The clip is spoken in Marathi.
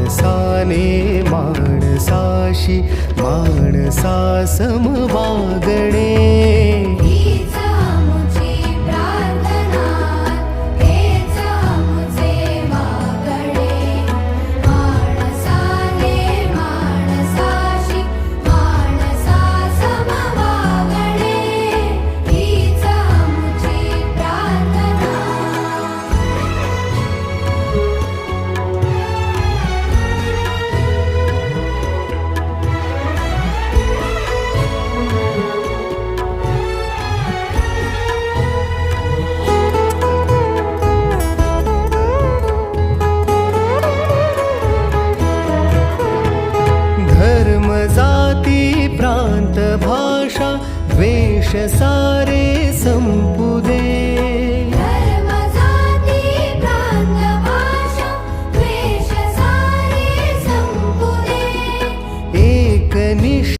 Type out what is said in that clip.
माणसाने माणसाशी माणसा सम वागणे. जाती प्रांत भाषा द्वेष सारे संपू